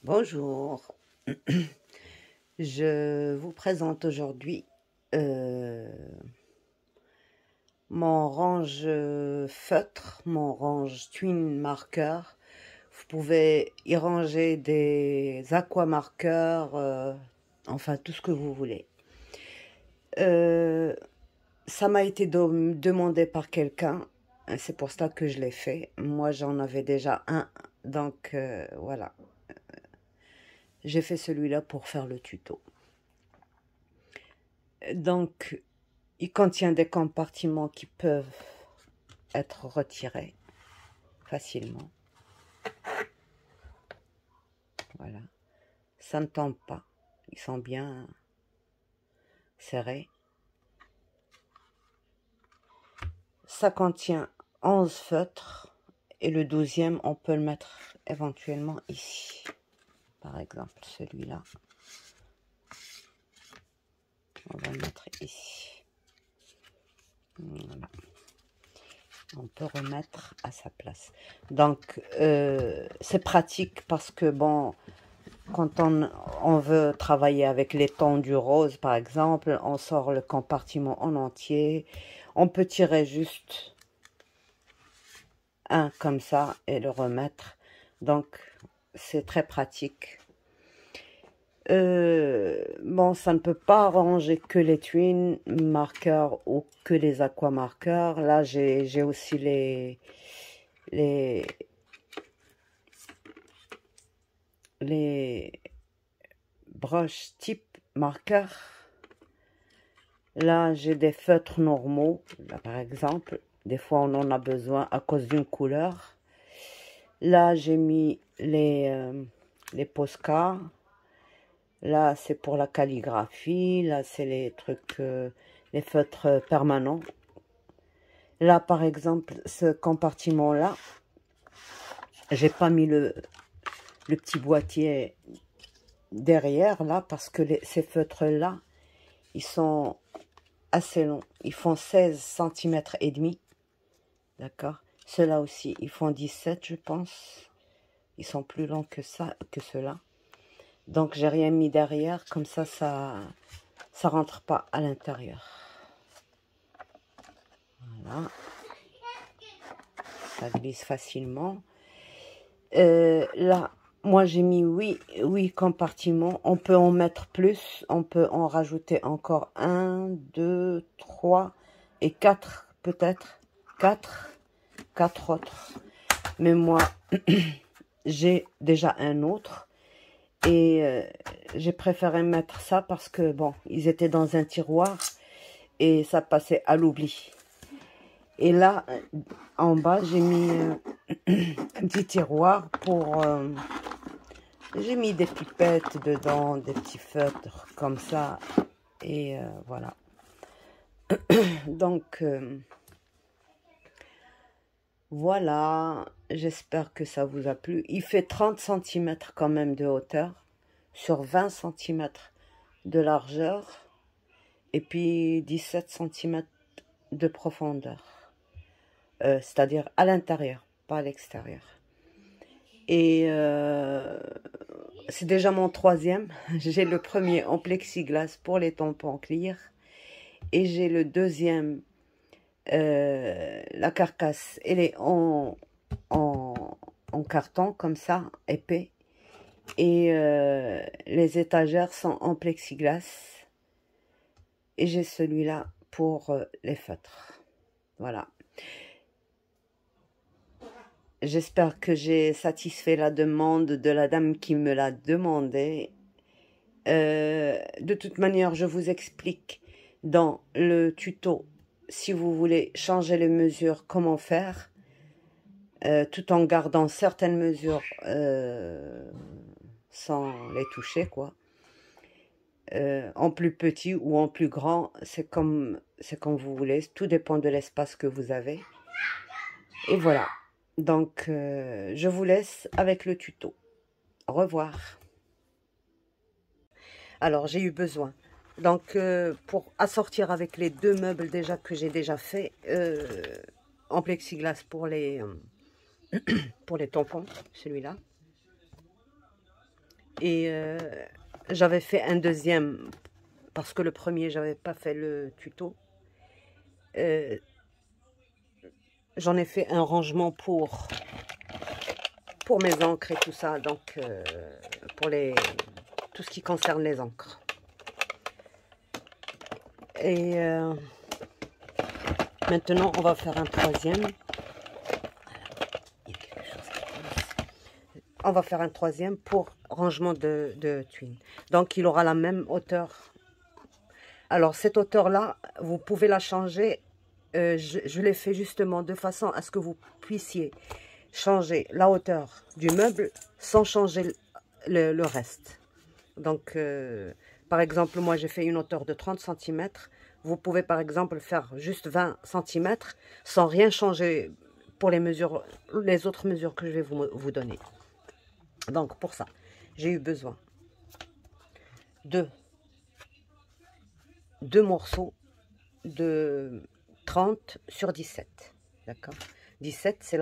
Bonjour, je vous présente aujourd'hui mon range feutre, mon range twin marker. Vous pouvez y ranger des aquamarqueurs, enfin tout ce que vous voulez. Ça m'a été demandé par quelqu'un, c'est pour ça que je l'ai fait. Moi j'en avais déjà un, donc voilà. J'ai fait celui-là pour faire le tuto. Donc, il contient des compartiments qui peuvent être retirés facilement. Voilà. Ça ne tombe pas. Ils sont bien serrés. Ça contient 11 feutres. Et le 12e, on peut le mettre éventuellement ici. Par exemple, celui-là. On va le mettre ici. Voilà. On peut remettre à sa place. Donc, c'est pratique parce que, bon, quand on veut travailler avec les tons du rose, par exemple, on sort le compartiment en entier. On peut tirer juste un comme ça et le remettre. Donc, c'est très pratique. Bon, ça ne peut pas ranger que les twin marqueurs ou que les aquamarqueurs. Là, j'ai aussi les broches type marqueur. Là, j'ai des feutres normaux. Là, par exemple, des fois, on en a besoin à cause d'une couleur. Là, j'ai mis les Posca. Là, c'est pour la calligraphie. Là, c'est les trucs, les feutres permanents. Là, par exemple, ce compartiment-là, j'ai pas mis le petit boîtier derrière, là, parce que ces feutres-là, ils sont assez longs. Ils font 16 cm et demi. D'accord. Ceux-là aussi, ils font 17, je pense. Ils sont plus longs que ça, que ceux-là. Donc, j'ai rien mis derrière. Comme ça rentre pas à l'intérieur. Voilà. Ça glisse facilement. Là, moi, j'ai mis 8 compartiments. On peut en mettre plus. On peut en rajouter encore 1, 2, 3 et 4 peut-être. 4 autres. Mais moi, j'ai déjà un autre. Et j'ai préféré mettre ça parce que, bon, ils étaient dans un tiroir et ça passait à l'oubli. Et là, en bas, j'ai mis un petit tiroir pour... j'ai mis des pipettes dedans, des petits feutres comme ça. Et voilà. Donc, voilà. J'espère que ça vous a plu. Il fait 30 cm quand même de hauteur sur 20 cm de largeur. Et puis 17 cm de profondeur. C'est-à-dire à l'intérieur, pas à l'extérieur. Et c'est déjà mon 3e. J'ai le premier en plexiglas pour les tampons clear. Et j'ai le 2e, la carcasse, elle est en carton, comme ça, épais. Et les étagères sont en plexiglas. Et j'ai celui-là pour les feutres. Voilà. J'espère que j'ai satisfait la demande de la dame qui me l'a demandé. De toute manière, je vous explique dans le tuto, si vous voulez changer les mesures, comment faire, tout en gardant certaines mesures sans les toucher, quoi. En plus petit ou en plus grand, c'est comme vous voulez, tout dépend de l'espace que vous avez. Et voilà, donc je vous laisse avec le tuto. Au revoir. Alors, j'ai eu besoin. Donc, pour assortir avec les 2 meubles déjà que j'ai déjà fait, en plexiglas pour les tampons, celui-là. Et j'avais fait un deuxième, parce que le premier, j'avais pas fait le tuto. J'en ai fait un rangement pour mes encres et tout ça, donc pour tout ce qui concerne les encres. Et maintenant, on va faire un troisième. On va faire un troisième pour rangement de tuiles. Donc, il aura la même hauteur. Alors, cette hauteur-là, vous pouvez la changer. Je l'ai fait justement de façon à ce que vous puissiez changer la hauteur du meuble sans changer le reste. Donc, par exemple, moi, j'ai fait une hauteur de 30 cm. Vous pouvez, par exemple, faire juste 20 cm sans rien changer pour les autres mesures que je vais vous donner. Donc, pour ça, j'ai eu besoin de deux morceaux de 30 sur 17. D'accord? 17, c'est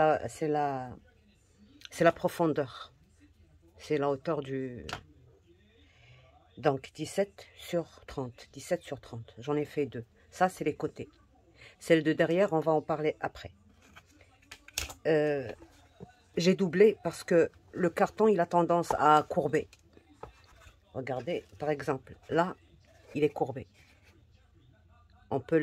la profondeur. C'est la hauteur du... Donc, 17 sur 30. 17 sur 30. J'en ai fait deux. Ça, c'est les côtés. Celle de derrière, on va en parler après. J'ai doublé parce que le carton, il a tendance à courber. Regardez, par exemple, là, il est courbé. On peut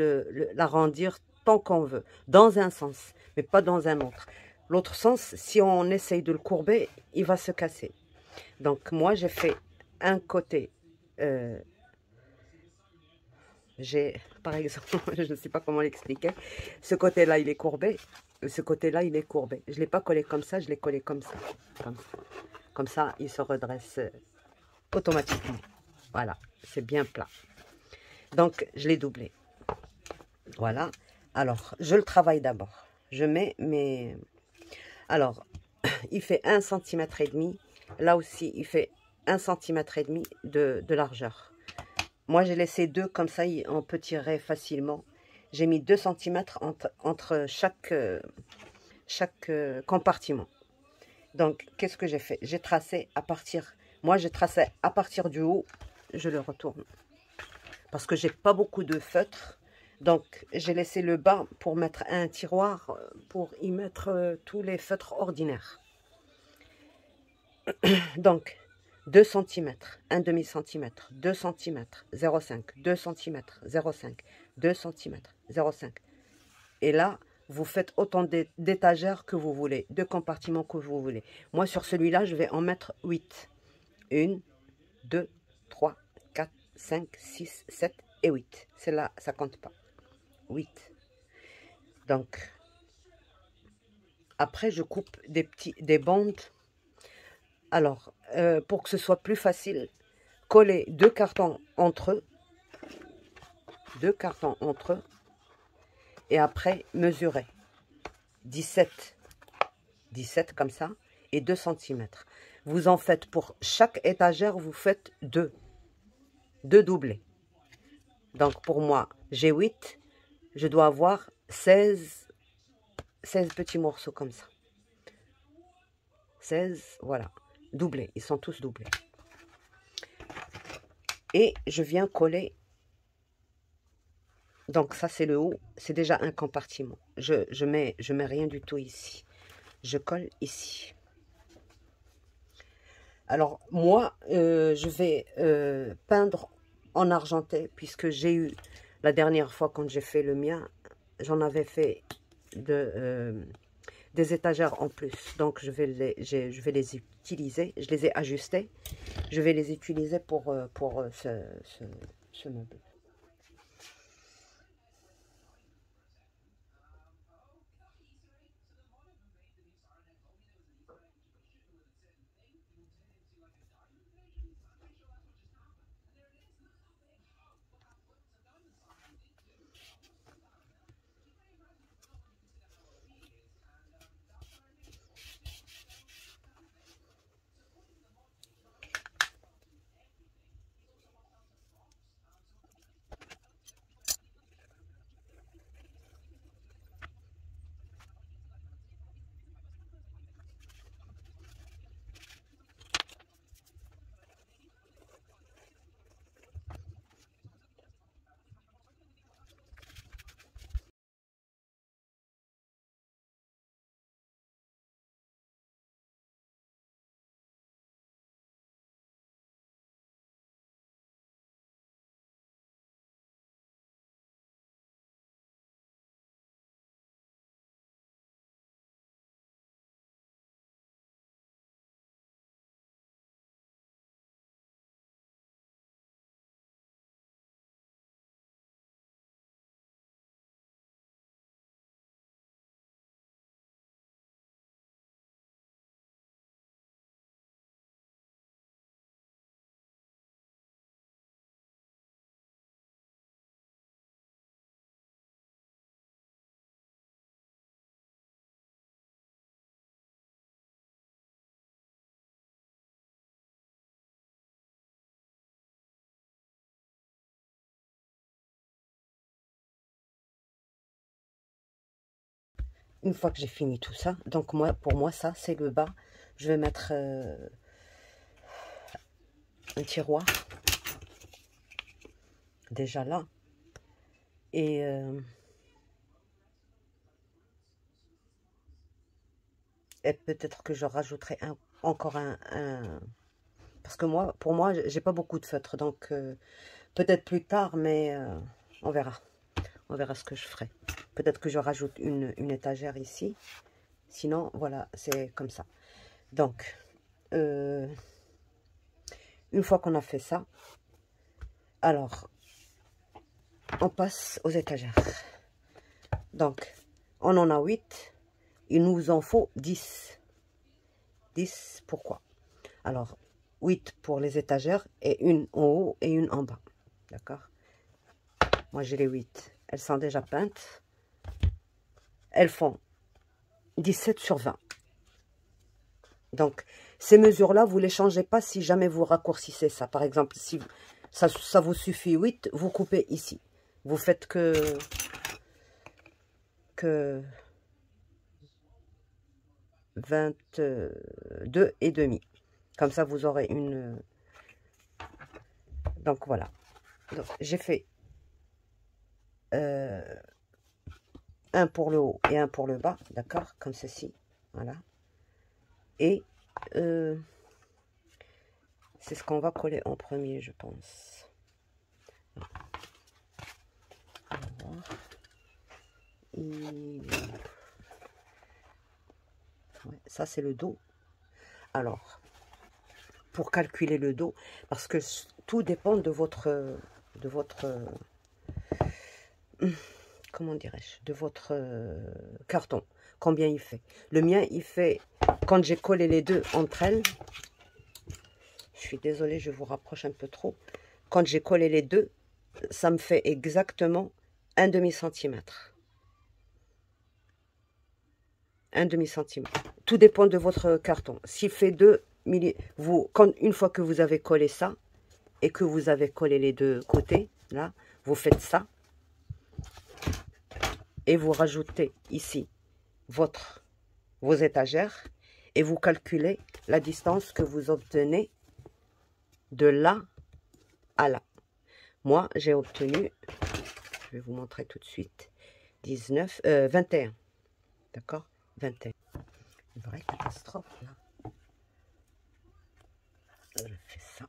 l'arrondir tant qu'on veut, dans un sens, mais pas dans un autre. L'autre sens, si on essaye de le courber, il va se casser. Donc, moi, j'ai fait un côté. J'ai, par exemple, je ne sais pas comment l'expliquer. Ce côté-là, il est courbé. Ce côté-là, il est courbé. Je ne l'ai pas collé comme ça, je l'ai collé comme ça. Comme ça, il se redresse automatiquement. Voilà, c'est bien plat. Donc, je l'ai doublé. Voilà. Alors, je le travaille d'abord. Je mets mes... Alors, il fait 1,5 cm. Là aussi, il fait 1,5 cm de largeur. Moi, j'ai laissé deux, comme ça, on peut tirer facilement. J'ai mis 2 cm entre chaque compartiment. Donc, qu'est-ce que j'ai fait? J'ai tracé à partir... Moi, j'ai tracé à partir du haut. Je le retourne. Parce que j'ai pas beaucoup de feutre. Donc, j'ai laissé le bas pour mettre un tiroir, pour y mettre tous les feutres ordinaires. Donc, 2 cm, 1 demi-centimètre, 2 cm, 0,5, 2 cm, 0,5, 2 cm, 0,5. Et là, vous faites autant d'étagères que vous voulez, de compartiments que vous voulez. Moi, sur celui-là, je vais en mettre 8. 1, 2, 3, 4, 5, 6, 7 et 8. Celle-là, ça compte pas. 8. Donc, après, je coupe des bandes. Alors, pour que ce soit plus facile, coller deux cartons entre eux. Deux cartons entre eux. Et après, mesurer. 17 comme ça. Et 2 cm. Vous en faites pour chaque étagère, vous faites 2. 2 doublés. Donc, pour moi, j'ai 8. Je dois avoir 16 petits morceaux comme ça. 16, voilà. Doublés, ils sont tous doublés. Et je viens coller. Donc ça, c'est le haut. C'est déjà un compartiment. Je mets rien du tout ici. Je colle ici. Alors, moi, je vais peindre en argenté, puisque j'ai eu, la dernière fois quand j'ai fait le mien, j'en avais fait des étagères en plus. Donc, je vais les utiliser. Je les ai ajustés. Je vais les utiliser pour ce meuble. une fois que j'ai fini tout ça, donc moi, pour moi, ça, c'est le bas. Je vais mettre un tiroir, déjà là. Et peut-être que je rajouterai encore un... Parce que moi, pour moi, j'ai pas beaucoup de feutres, donc peut-être plus tard, mais on verra. On verra ce que je ferai. Peut-être que je rajoute une étagère ici. Sinon, voilà, c'est comme ça. Donc, une fois qu'on a fait ça, alors, on passe aux étagères. Donc, on en a 8. Il nous en faut 10. 10, pourquoi? Alors, 8 pour les étagères et une en haut et une en bas. D'accord? Moi, j'ai les 8. Elles sont déjà peintes. Elles font 17 sur 20. Donc, ces mesures-là, vous ne les changez pas si jamais vous raccourcissez ça. Par exemple, si ça vous suffit 8, vous coupez ici. Vous faites que 22 et demi. Comme ça, vous aurez une... Donc, voilà. Donc, j'ai fait un pour le haut et un pour le bas. D'accord? Comme ceci. Voilà. Et c'est ce qu'on va coller en premier, je pense. Ouais, ça, c'est le dos. Alors, pour calculer le dos, parce que tout dépend de votre comment dirais-je, de votre carton, combien il fait. Le mien, il fait, quand j'ai collé les deux entre elles, je suis désolée, je vous rapproche un peu trop, quand j'ai collé les deux, ça me fait exactement un demi-centimètre. Un demi-centimètre. Tout dépend de votre carton. S'il fait 2 vous, une fois que vous avez collé ça, et que vous avez collé les deux côtés, là, vous faites ça, et vous rajoutez ici vos étagères, et vous calculez la distance que vous obtenez de là à là. Moi, j'ai obtenu, je vais vous montrer tout de suite, 21. D'accord? 21. Une vraie catastrophe, là. Je fais ça.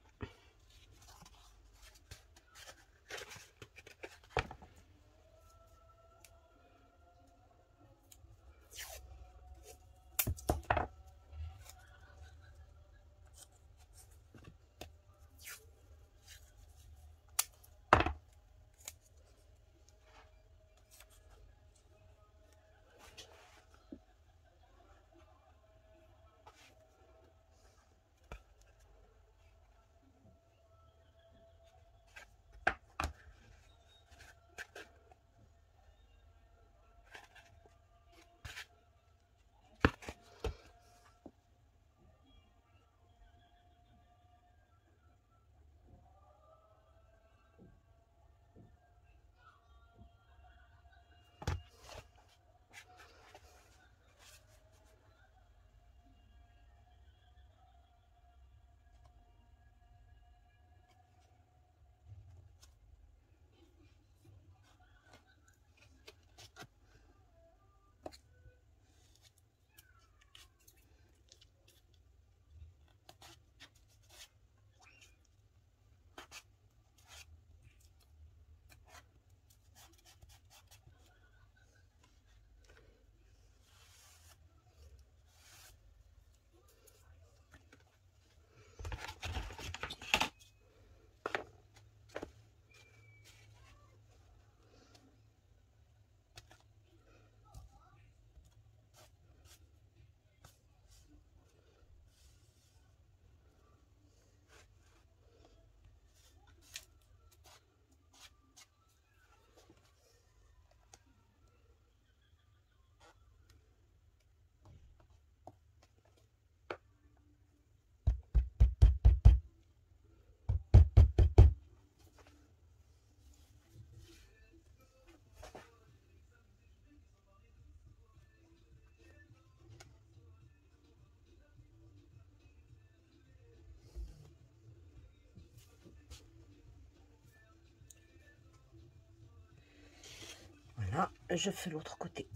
Voilà, je fais l'autre côté.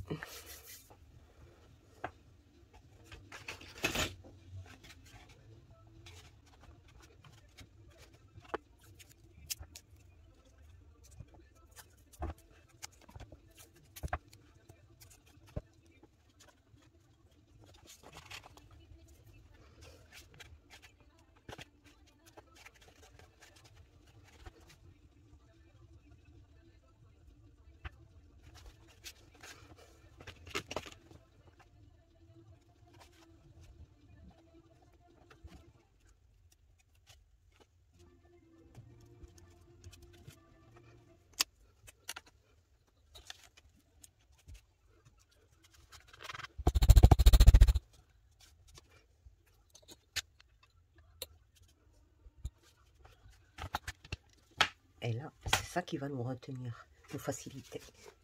Et là, c'est ça qui va nous retenir, nous faciliter.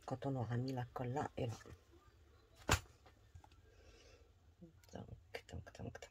Quand on aura mis la colle là et là. Donc, donc, donc, donc.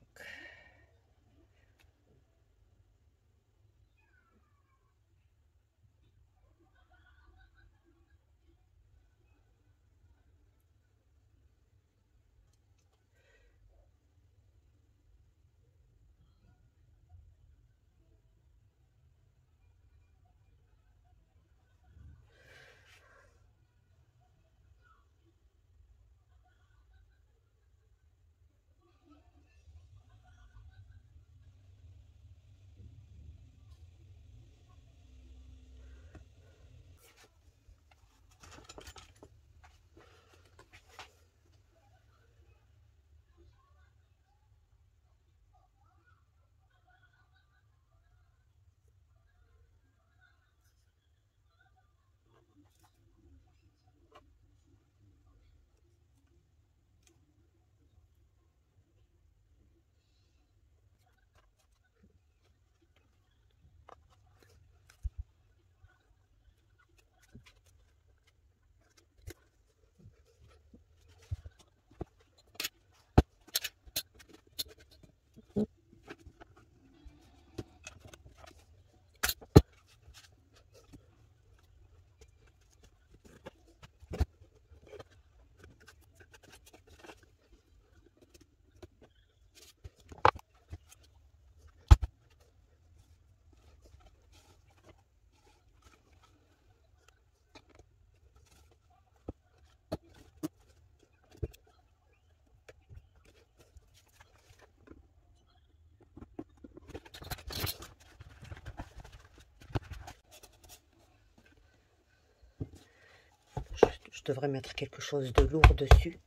Je devrais mettre quelque chose de lourd dessus,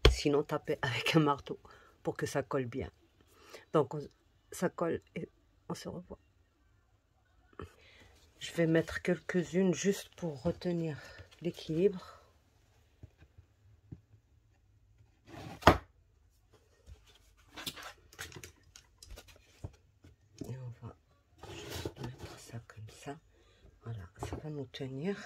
sinon taper avec un marteau pour que ça colle bien. Donc ça colle et on se revoit. Je vais mettre quelques-unes juste pour retenir l'équilibre. Et on va juste mettre ça comme ça. Voilà, ça va nous tenir.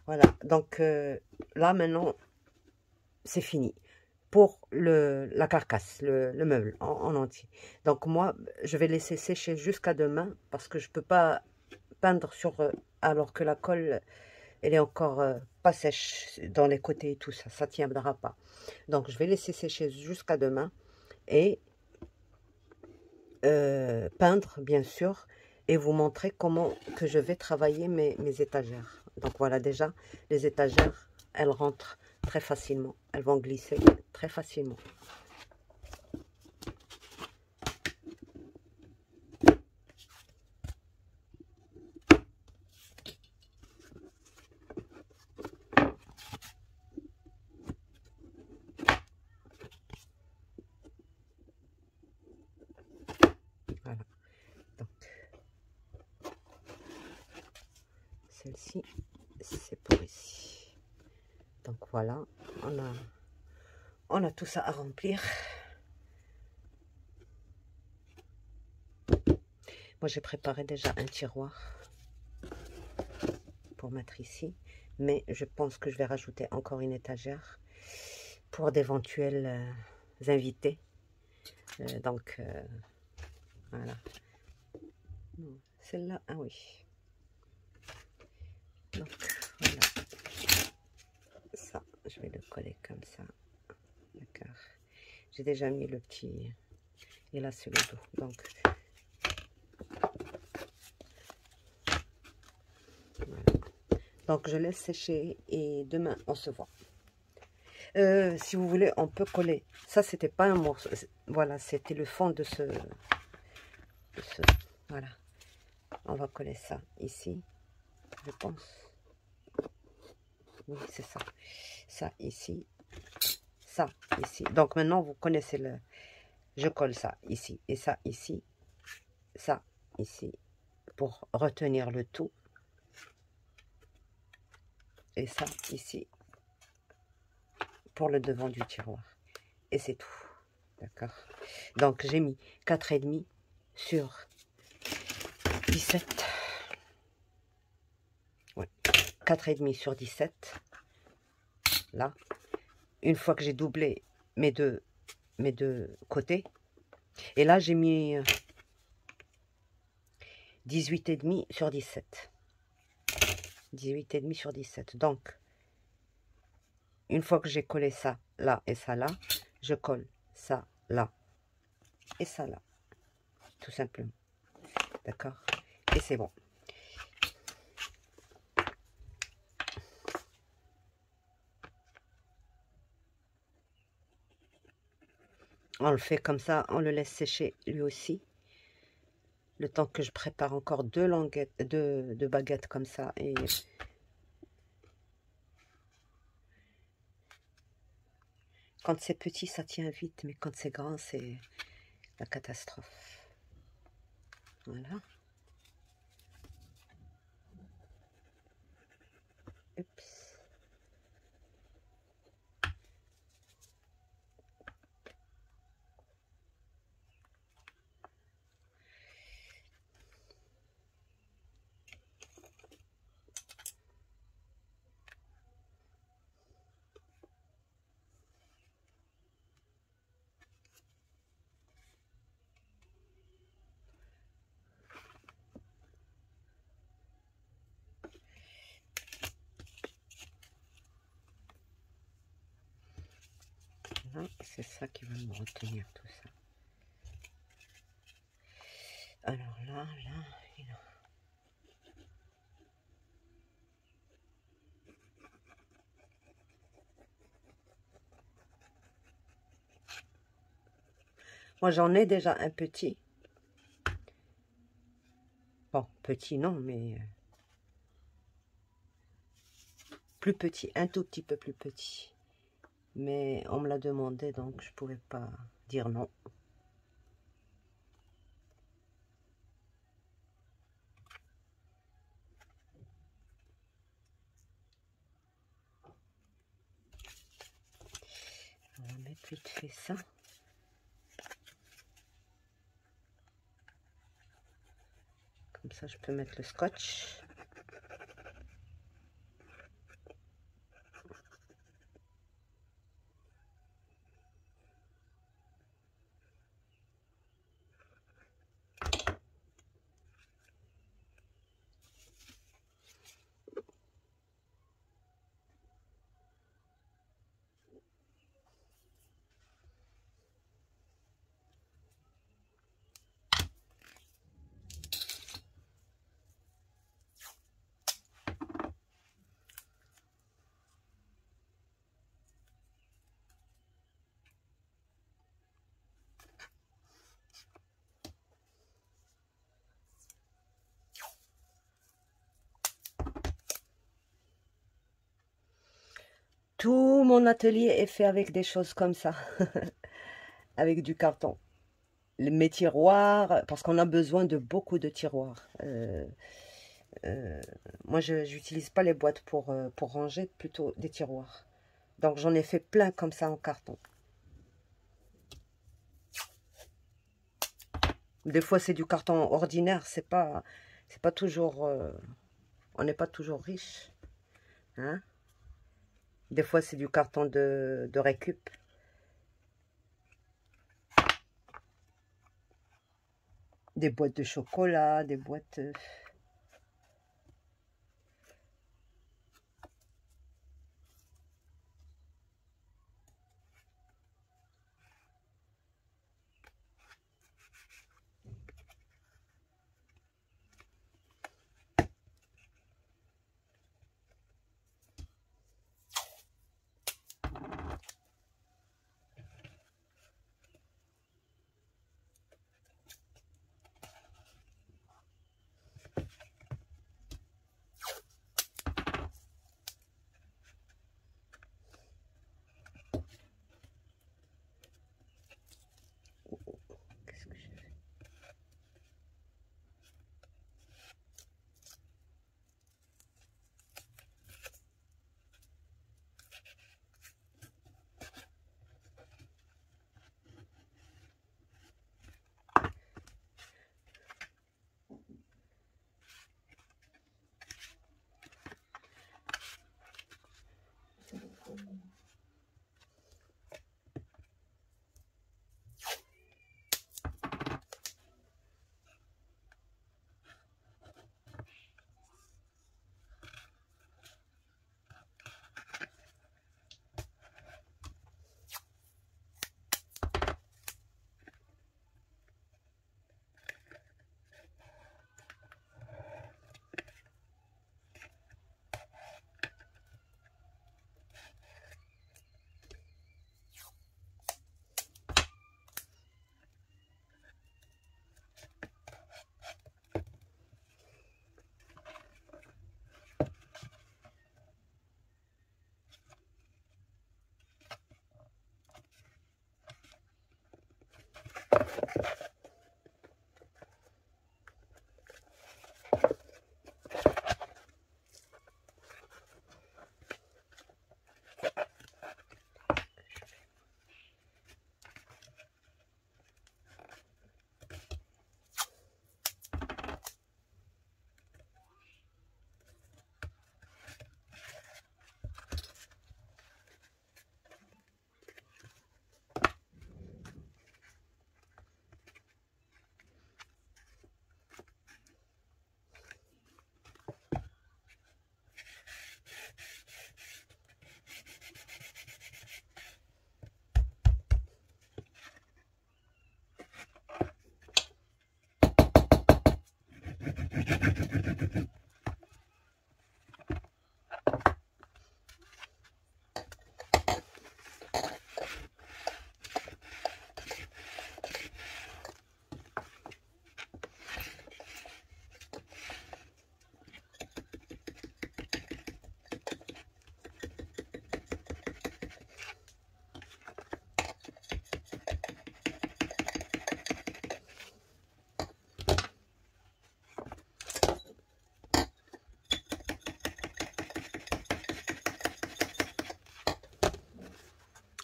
Voilà, donc là maintenant, c'est fini. Pour la carcasse, le meuble en entier. Donc moi, je vais laisser sécher jusqu'à demain parce que je ne peux pas peindre sur alors que la colle, elle est encore pas sèche dans les côtés et tout ça, ça ne tiendra pas. Donc je vais laisser sécher jusqu'à demain et peindre bien sûr et vous montrer comment que je vais travailler mes étagères. Donc voilà, déjà les étagères, elles rentrent très facilement, elles vont glisser très facilement. Voilà, donc celle-ci c'est pour ici. Donc voilà, on a tout ça à remplir. Moi j'ai préparé déjà un tiroir pour mettre ici, mais je pense que je vais rajouter encore une étagère pour d'éventuels invités. Donc voilà. Celle-là, ah oui. Donc voilà. Ça, je vais le coller comme ça. D'accord. J'ai déjà mis le petit. Et là, c'est le dos. Donc voilà. Donc je laisse sécher et demain on se voit. Si vous voulez, on peut coller. Ça, c'était pas un morceau. Voilà, c'était le fond de ce. Voilà. On va coller ça ici, je pense. Oui, c'est ça. Ça ici. Ça ici. Donc maintenant, vous connaissez le... Je colle ça ici et ça ici. Ça ici. Pour retenir le tout. Et ça ici. Pour le devant du tiroir. Et c'est tout. D'accord. Donc j'ai mis 4,5 sur 17. Ouais. 4,5 sur 17. Là. Une fois que j'ai doublé mes deux côtés. Et là, j'ai mis 18,5 sur 17. 18,5 sur 17. Donc, une fois que j'ai collé ça là et ça là, je colle ça là et ça là. Tout simplement. D'accord? Et c'est bon. On le fait comme ça, on le laisse sécher lui aussi. Le temps que je prépare encore deux baguettes comme ça. Et quand c'est petit, ça tient vite. Mais quand c'est grand, c'est la catastrophe. Voilà. Oups. C'est ça qui va me retenir tout ça. Alors là, et là. Moi, j'en ai déjà un petit. Bon, petit non, mais plus petit, un tout petit peu plus petit. Mais on me l'a demandé, donc je pouvais pas dire non. On va mettre vite fait ça. Comme ça, je peux mettre le scotch. Tout mon atelier est fait avec des choses comme ça, avec du carton. Mes tiroirs, parce qu'on a besoin de beaucoup de tiroirs. Euh, Moi, je n'utilise pas les boîtes pour ranger, plutôt des tiroirs. Donc, j'en ai fait plein comme ça en carton. Des fois, c'est du carton ordinaire, c'est pas toujours... on n'est pas toujours riche. Hein? Des fois, c'est du carton de récup. Des boîtes de chocolat, des boîtes... Qu'est-ce que j'ai fait?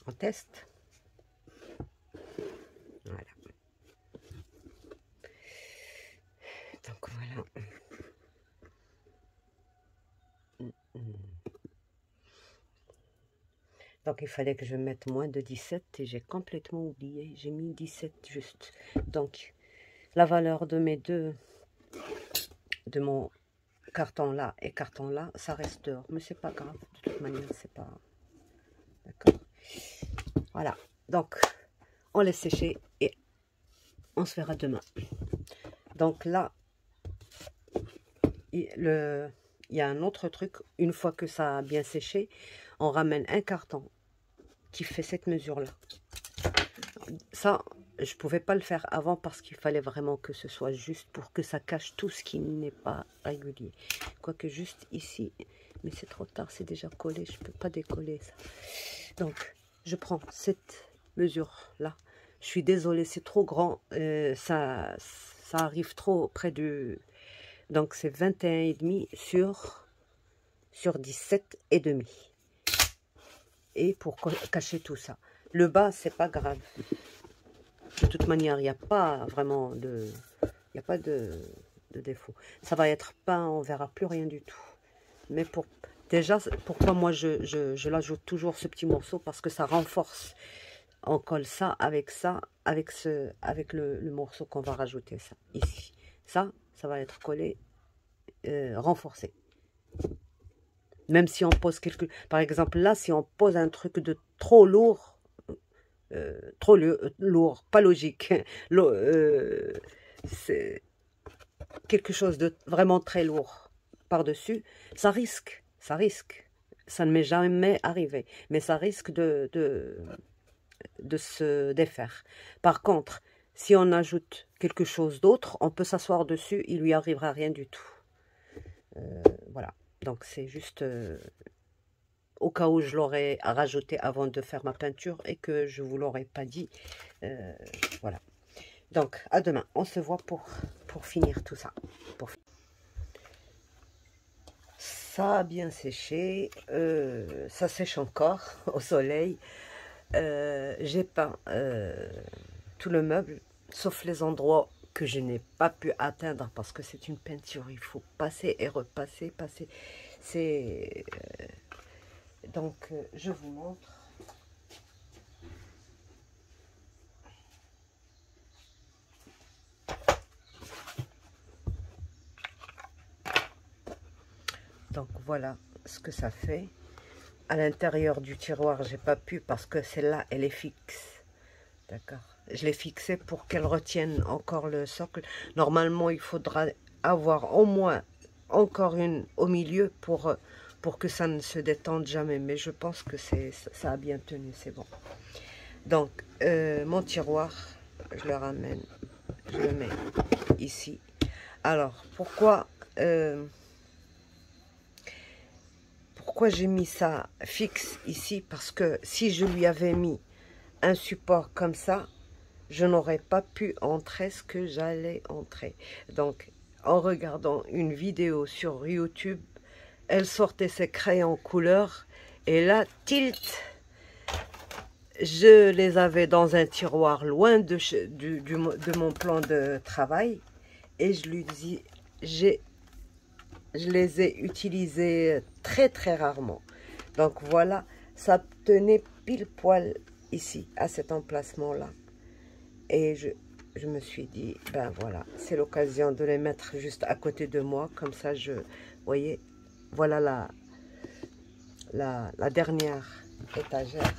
On teste. Voilà. Donc voilà. Donc il fallait que je mette moins de 17 et j'ai complètement oublié. J'ai mis 17 juste. Donc la valeur de mes deux, de mon carton là et carton là, ça reste dehors. Mais c'est pas grave. De toute manière, c'est pas... D'accord. Voilà. Donc on laisse sécher et on se verra demain. Donc là, il y a un autre truc. Une fois que ça a bien séché, on ramène un carton qui fait cette mesure-là. Ça, je pouvais pas le faire avant parce qu'il fallait vraiment que ce soit juste pour que ça cache tout ce qui n'est pas régulier. Quoique juste ici, mais c'est trop tard, c'est déjà collé, je ne peux pas décoller ça. Donc, je prends cette mesure-là. Je suis désolée, c'est trop grand, ça arrive trop près du... Donc, c'est 21,5 sur 17,5. Et pour cacher tout ça. Le bas, c'est pas grave. De toute manière, il n'y a pas vraiment de... Il n'y a pas de défaut. Ça va être peint, on verra plus rien du tout. Mais déjà, pourquoi moi je l'ajoute toujours ce petit morceau? Parce que ça renforce. On colle ça, avec le morceau qu'on va rajouter ça ici. Ça va être collé, renforcé. Même si on pose par exemple là, si on pose un truc de trop lourd, lourd, pas logique. C'est quelque chose de vraiment très lourd par-dessus, ça risque. Ça ne m'est jamais arrivé, mais ça risque de se défaire. Par contre, si on ajoute quelque chose d'autre, on peut s'asseoir dessus, il lui arrivera rien du tout. Voilà, donc c'est juste au cas où je l'aurais rajouté avant de faire ma peinture et que je ne vous l'aurais pas dit. Voilà. Donc, à demain. On se voit pour finir tout ça. Ça a bien séché. Ça sèche encore au soleil. J'ai peint tout le meuble, sauf les endroits que je n'ai pas pu atteindre parce que c'est une peinture. Il faut passer et repasser, passer. C'est... donc, je vous montre. Donc voilà ce que ça fait. À l'intérieur du tiroir, j'ai pas pu parce que celle-là, elle est fixe. D'accord. Je l'ai fixée pour qu'elle retienne encore le socle. Normalement, il faudra avoir au moins encore une au milieu pour que ça ne se détende jamais. Mais je pense que ça a bien tenu, c'est bon. Donc, mon tiroir, je le ramène, je le mets ici. Alors, pourquoi j'ai mis ça fixe ici? Parce que si je lui avais mis un support comme ça, je n'aurais pas pu entrer ce que j'allais entrer. Donc, en regardant une vidéo sur YouTube, elle sortait ses crayons couleur et là, tilt, je les avais dans un tiroir loin de mon plan de travail et je les ai utilisés très très rarement. Donc voilà, ça tenait pile poil ici, à cet emplacement-là. Et je me suis dit, ben voilà, c'est l'occasion de les mettre juste à côté de moi. Comme ça, vous voyez, voilà la dernière étagère.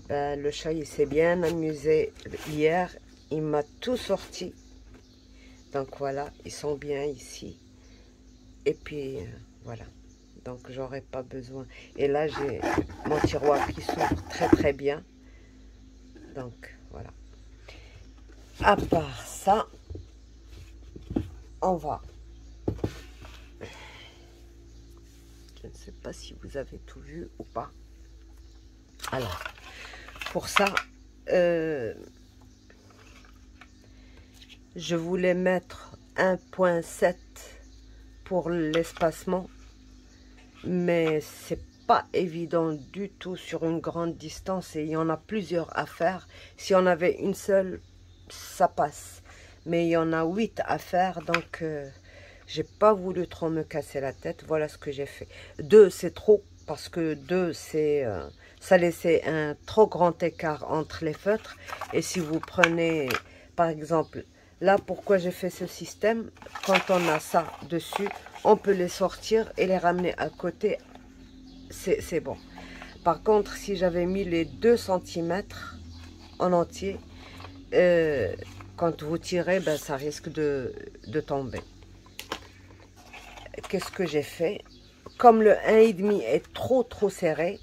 Ben, le chat, il s'est bien amusé hier. Il m'a tout sorti. Donc voilà, ils sont bien ici. Et puis, voilà. Donc, j'aurais pas besoin. Et là, j'ai mon tiroir qui s'ouvre très très bien. Donc, voilà. À part ça, on va. Je ne sais pas si vous avez tout vu ou pas. Alors, pour ça, je voulais mettre 1,7 pour l'espacement. Mais c'est pas évident du tout sur une grande distance et il y en a plusieurs à faire. Si on avait une seule, ça passe. Mais il y en a 8 à faire, donc j'ai pas voulu trop me casser la tête. Voilà ce que j'ai fait. 2, c'est trop, parce que 2, c'est ça laissait un trop grand écart entre les feutres. Et si vous prenez, par exemple, là, pourquoi j'ai fait ce système? Quand on a ça dessus, on peut les sortir et les ramener à côté. C'est bon. Par contre, si j'avais mis les 2 cm en entier, quand vous tirez, ben, ça risque de tomber. Qu'est-ce que j'ai fait? Comme le 1,5 est trop serré,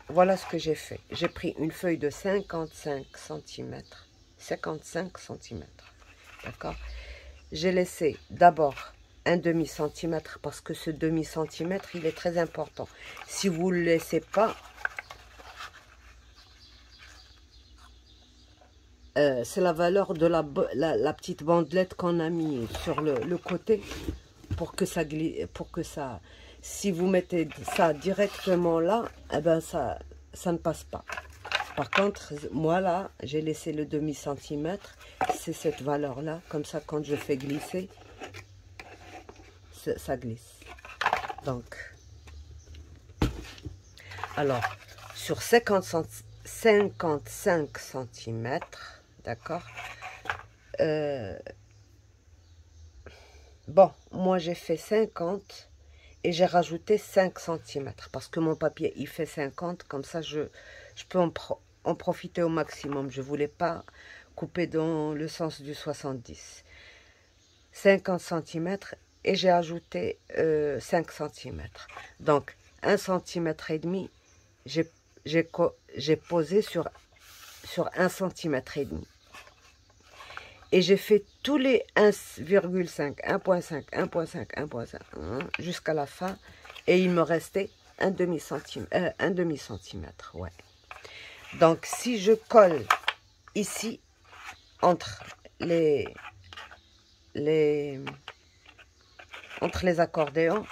voilà ce que j'ai fait. J'ai pris une feuille de 55 cm. 55 cm. D'accord? J'ai laissé d'abord un demi-centimètre parce que ce demi-centimètre, il est très important. Si vous ne le laissez pas, c'est la valeur de la petite bandelette qu'on a mis sur le côté pour que ça glisse, pour que ça... Si vous mettez ça directement là, eh ben ça ne passe pas. Par contre, moi là, j'ai laissé le demi-centimètre, c'est cette valeur-là, comme ça quand je fais glisser, ça glisse. Donc, alors, sur 55 cm, d'accord, bon, moi j'ai fait 50 et j'ai rajouté 5 cm parce que mon papier il fait 50, comme ça je peux en profiter au maximum. Je voulais pas couper dans le sens du 70. 50 cm et j'ai ajouté 5 cm. Donc 1 cm et demi, j'ai posé sur 1 cm et demi. Et j'ai fait tous les 1,5, 1,5, 1,5, 1,5 jusqu'à la fin. Et il me restait un demi-centimètre. Ouais. Donc, si je colle ici, entre les accordéons,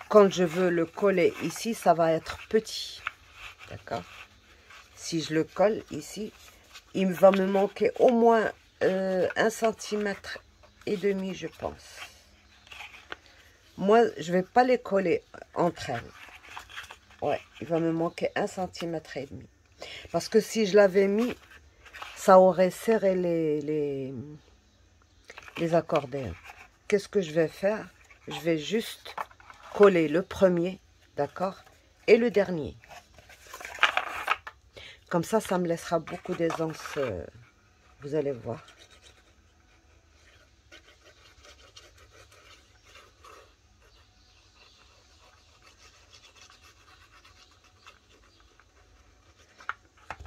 quand je veux le coller ici, ça va être petit. D'accord? Si je le colle ici, il va me manquer au moins 1 centimètre et demi, je pense. Moi, je vais pas les coller entre elles. Ouais, il va me manquer 1 centimètre et demi. Parce que si je l'avais mis, ça aurait serré les accordéons. Qu'est-ce que je vais faire? Je vais juste coller le premier, d'accord, et le dernier. Comme ça, ça me laissera beaucoup d'aisance. Vous allez voir.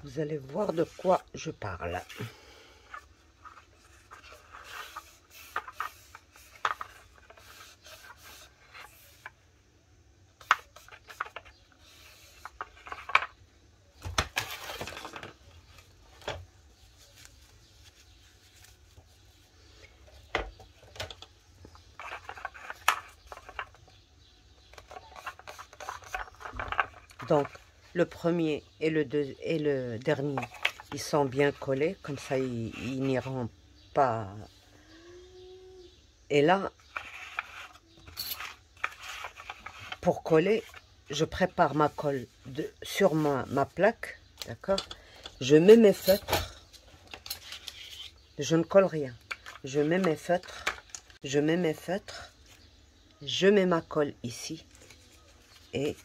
Vous allez voir de quoi je parle. Donc, le premier et le dernier, ils sont bien collés, comme ça ils n'iront pas. Et là, pour coller, je prépare ma colle sur ma plaque, d'accord? Je mets mes feutres, je ne colle rien. Je mets mes feutres, je mets ma colle ici et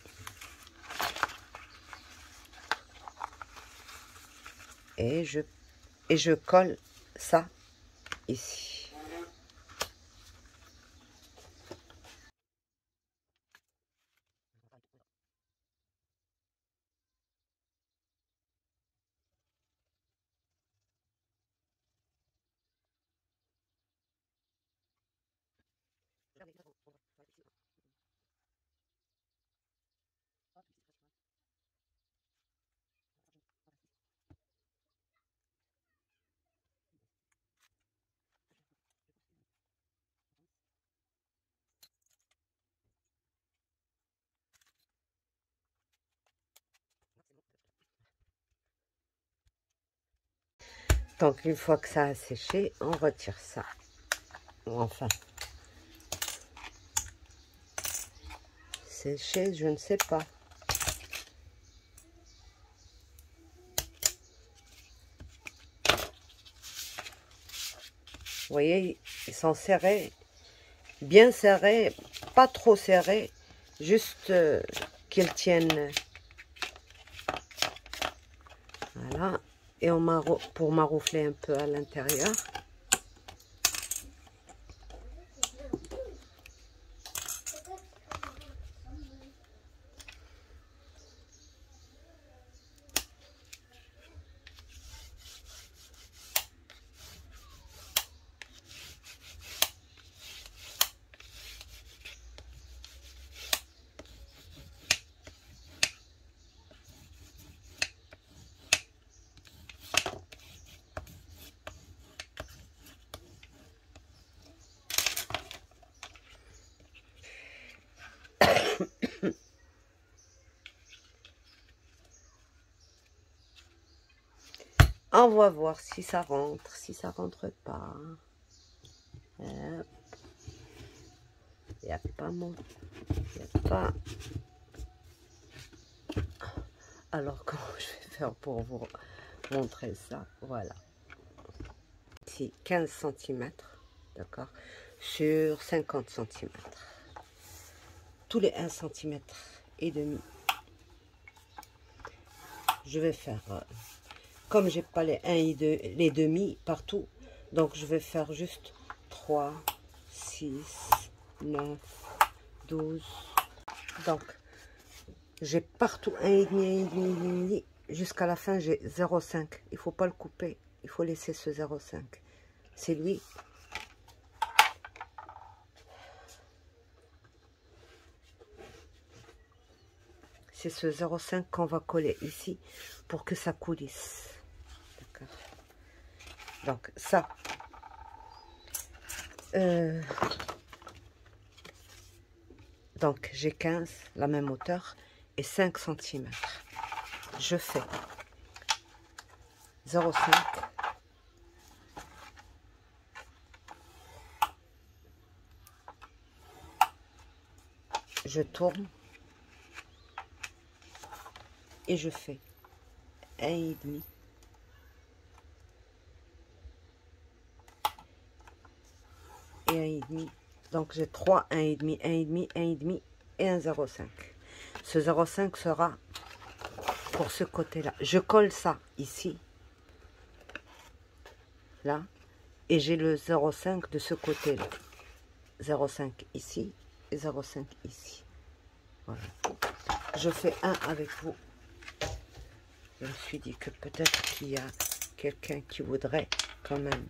je colle ça ici. Donc, une fois que ça a séché, on retire ça. Enfin, séché, je ne sais pas. Vous voyez, ils sont serrés, bien serrés, pas trop serrés, juste qu'ils tiennent. Voilà. Et pour maroufler un peu à l'intérieur. On va voir si ça rentre, si ça rentre pas. Il n'y a pas mon... Il n'y a pas... Alors, comment je vais faire pour vous montrer ça? Voilà. Ici, 15 cm, d'accord, sur 50 cm. Tous les 1 cm et demi. Je vais faire, comme j'ai pas les 1 et 2, les demi partout, donc je vais faire juste 3, 6, 9, 12. Donc, j'ai partout 1,5, 1,5, jusqu'à la fin, j'ai 0,5. Il faut pas le couper, il faut laisser ce 0,5. C'est lui. C'est ce 0,5 qu'on va coller ici pour que ça coulisse. D'accord. Donc, ça. Donc, j'ai 15, la même hauteur, et 5 cm. Je fais 0,5. Je tourne. Et je fais 1,5. Et 1,5. Donc, j'ai 3, 1,5, 1,5, 1,5 et 1,05. Ce 0,5 sera pour ce côté-là. Je colle ça ici. Là. Et j'ai le 0,5 de ce côté-là. 0,5 ici et 0,5 ici. Voilà. Je fais un avec vous. Je me suis dit que peut-être qu'il y a quelqu'un qui voudrait quand même.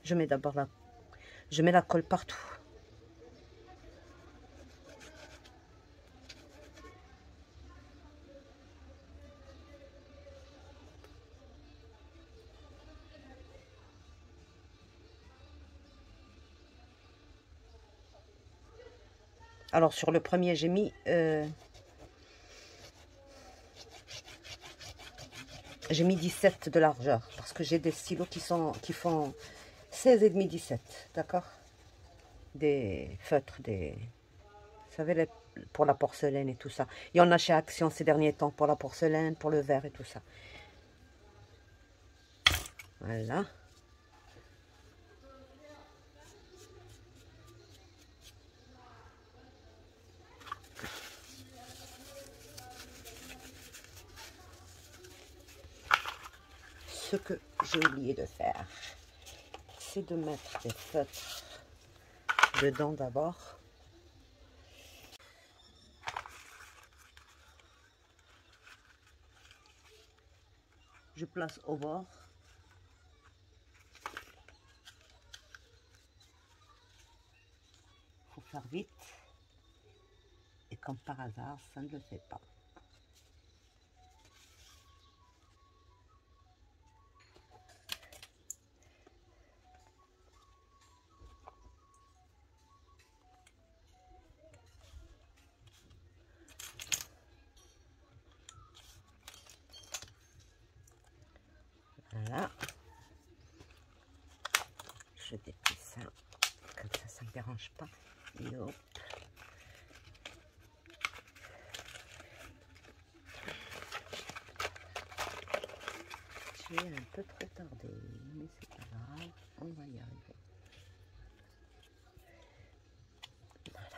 Je mets d'abord la... Je mets la colle partout. Alors sur le premier, j'ai mis 17 de largeur parce que j'ai des stylos qui font 16,5, 17, d'accord? Des feutres, vous savez, pour la porcelaine et tout ça. Il y en a chez Action ces derniers temps pour la porcelaine, pour le verre et tout ça. Voilà. Ce que j'ai oublié de faire, c'est de mettre des feutres dedans d'abord. je place au bord. Faut faire vite. Et comme par hasard, ça ne le fait pas. Voilà. Je déplie ça. Comme ça ne me dérange pas. Et hop. J'ai un peu trop tardé, mais c'est pas grave, on va y arriver. Voilà.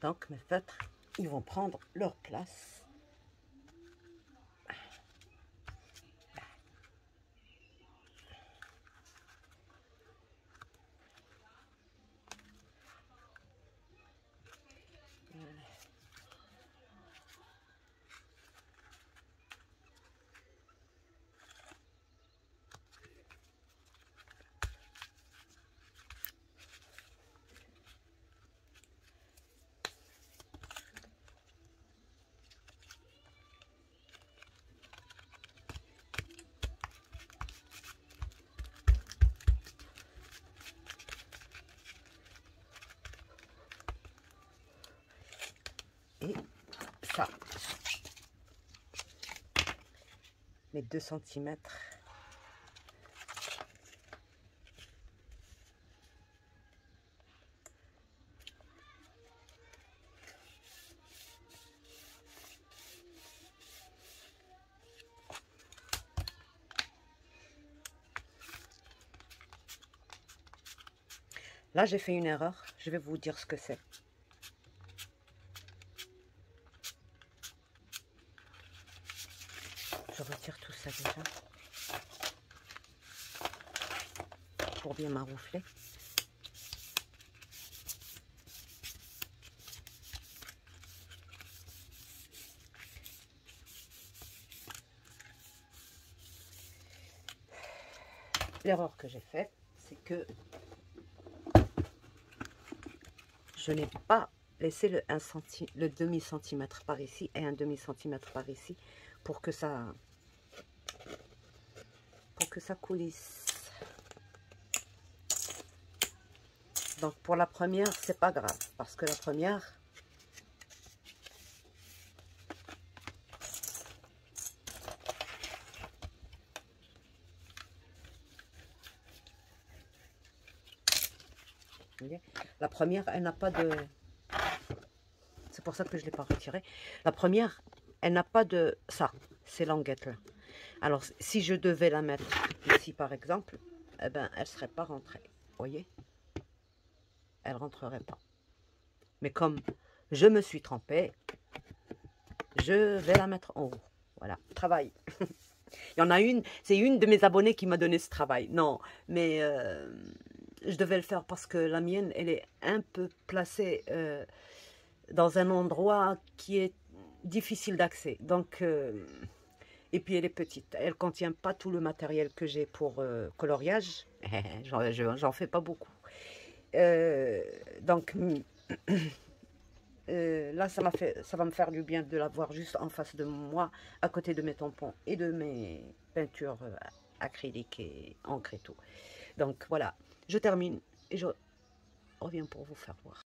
Donc mes feutres, ils vont prendre leur place. Et ça, mes 2 cm. Là, j'ai fait une erreur. Je vais vous dire ce que c'est. Je retire tout ça déjà. Pour bien maroufler. L'erreur que j'ai faite, c'est que je n'ai pas laissé le demi-centimètre par ici et un demi-centimètre par ici pour que ça coulisse. Donc pour la première, c'est pas grave parce que la première, elle n'a pas de... C'est pour ça que je ne l'ai pas retirée. La première, elle n'a pas de... Ça, ces languettes là. Alors, si je devais la mettre ici, par exemple, eh ben, elle ne serait pas rentrée. Vous voyez? Elle ne rentrerait pas. Mais comme je me suis trempée, je vais la mettre en haut. Voilà, travail. Il y en a une, c'est une de mes abonnées qui m'a donné ce travail. Non, mais je devais le faire parce que la mienne, elle est un peu placée dans un endroit qui est difficile d'accès. Donc, et puis elle est petite. Elle ne contient pas tout le matériel que j'ai pour coloriage. J'en fais pas beaucoup. Donc, là, ça va me faire du bien de l'avoir juste en face de moi, à côté de mes tampons et de mes peintures acryliques et encre et tout. Donc voilà, je termine et je reviens pour vous faire voir.